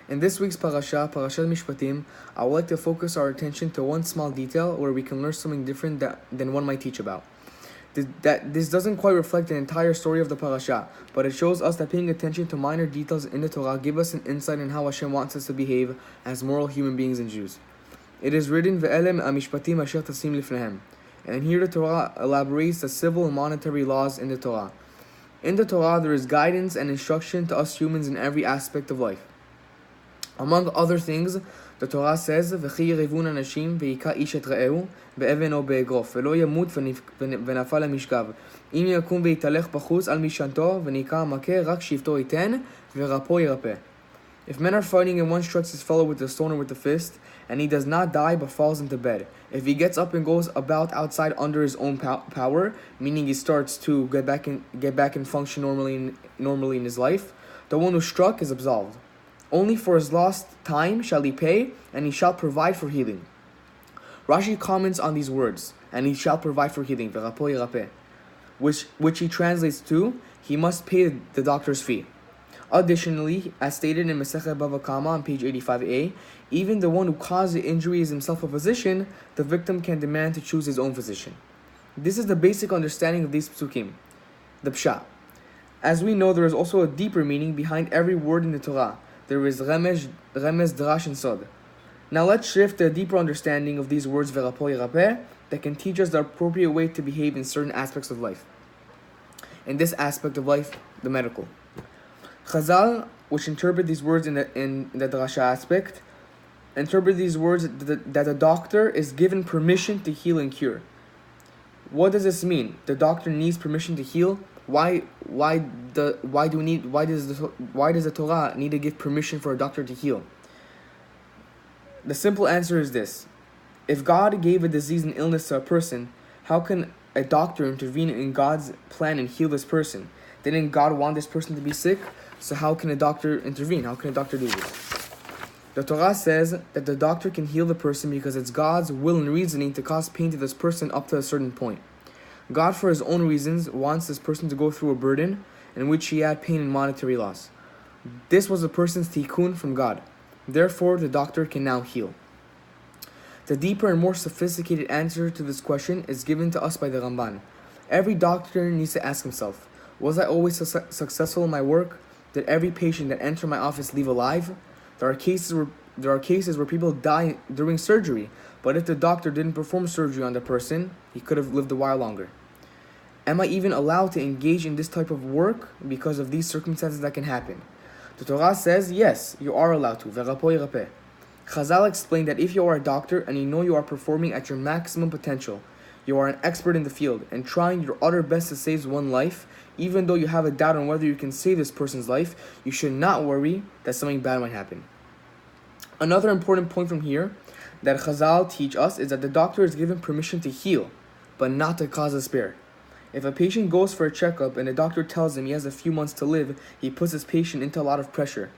In this week's Parashat Mishpatim, I would like to focus our attention to one small detail where we can learn something different than one might teach about. This doesn't quite reflect the entire story of the Parashat, but it shows us that paying attention to minor details in the Torah give us an insight in how Hashem wants us to behave as moral human beings and Jews. It is written, Ve'elem amishpatim asher tasim lifnehem. And here the Torah elaborates the civil and monetary laws in the Torah. In the Torah, there is guidance and instruction to us humans in every aspect of life. Among other things, the Torah says, "V'chi yirevun anashim ve'yika ish et re'ehu be'even o be'egrof ve'lo yamut v'nafal hamishkav im yakum ve'yitalech b'chutz al mishanto v'nika makeh rak shivto yiten v'rapo yirapeh." If men are fighting and one strikes his fellow with the stone or with the fist, and he does not die but falls into bed, if he gets up and goes about outside under his own power, meaning he starts to get back and function normally in his life, the one who struck is absolved. Only for his lost time shall he pay, and he shall provide for healing. Rashi comments on these words, and he shall provide for healing, v'rapo yirapeh, which he translates to, he must pay the doctor's fee. Additionally, as stated in Masechet Bava Kama on page 85a, even the one who caused the injury is himself a physician, the victim can demand to choose his own physician. This is the basic understanding of these psukim, the pshat. As we know, there is also a deeper meaning behind every word in the Torah. There is remes, drash, and sod. Now let's shift to a deeper understanding of these words, v'rapo yirapeh, that can teach us the appropriate way to behave in certain aspects of life. In this aspect of life, the medical. Chazal, which interpret these words in the drasha aspect, interpret these words that the doctor is given permission to heal and cure. What does this mean? The doctor needs permission to heal. Why does the Torah need to give permission for a doctor to heal? The simple answer is this: if God gave a disease and illness to a person, how can a doctor intervene in God's plan and heal this person? Didn't God want this person to be sick? So how can a doctor intervene? How can a doctor do this? The Torah says that the doctor can heal the person because it's God's will and reasoning to cause pain to this person up to a certain point. God, for his own reasons, wants this person to go through a burden in which he had pain and monetary loss. This was the person's tikkun from God. Therefore, the doctor can now heal. The deeper and more sophisticated answer to this question is given to us by the Ramban. Every doctor needs to ask himself, was I always successful in my work? Did every patient that entered my office leave alive? There are cases where people die during surgery, but if the doctor didn't perform surgery on the person, he could have lived a while longer. Am I even allowed to engage in this type of work because of these circumstances that can happen? The Torah says, yes, you are allowed to. V'rapo yirapeh. Chazal explained that if you are a doctor and you know you are performing at your maximum potential, you are an expert in the field and trying your utter best to save one life, even though you have a doubt on whether you can save this person's life, you should not worry that something bad might happen. Another important point from here that Chazal teach us is that the doctor is given permission to heal, but not to cause despair. If a patient goes for a checkup and the doctor tells him he has a few months to live, he puts his patient into a lot of pressure,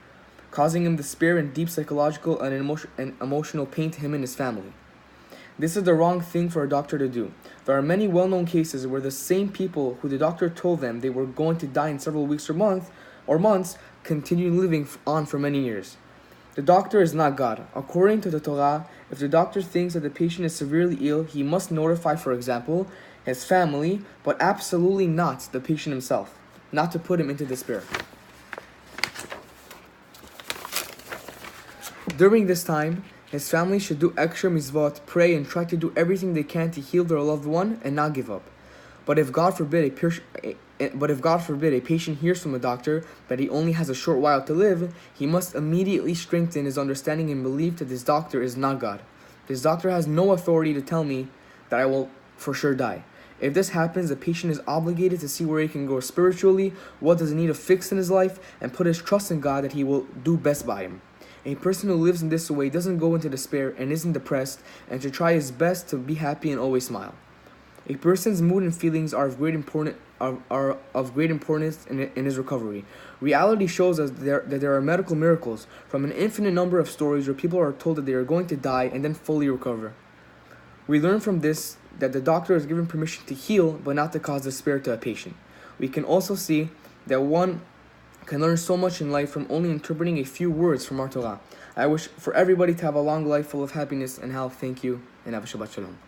causing him despair and deep psychological and emotional pain to him and his family. This is the wrong thing for a doctor to do. There are many well-known cases where the same people who the doctor told them they were going to die in several weeks or months continue living on for many years. The doctor is not God. According to the Torah, if the doctor thinks that the patient is severely ill, he must notify, for example, his family, but absolutely not the patient himself, not to put him into despair. During this time, his family should do extra mitzvot, pray, and try to do everything they can to heal their loved one and not give up. But if God forbid a patient hears from a doctor that he only has a short while to live, he must immediately strengthen his understanding and belief that this doctor is not God. This doctor has no authority to tell me that I will for sure die. If this happens, the patient is obligated to see where he can go spiritually, what does he need to fix in his life, and put his trust in God that he will do best by him. A person who lives in this way doesn't go into despair and isn't depressed and should try his best to be happy and always smile. A person's mood and feelings are of great importance in his recovery. Reality shows us that there are medical miracles from an infinite number of stories where people are told that they are going to die and then fully recover. We learn from this that the doctor is given permission to heal but not to cause despair to a patient. We can also see that one can learn so much in life from only interpreting a few words from our Torah. I wish for everybody to have a long life full of happiness and health. Thank you, and have a Shabbat Shalom.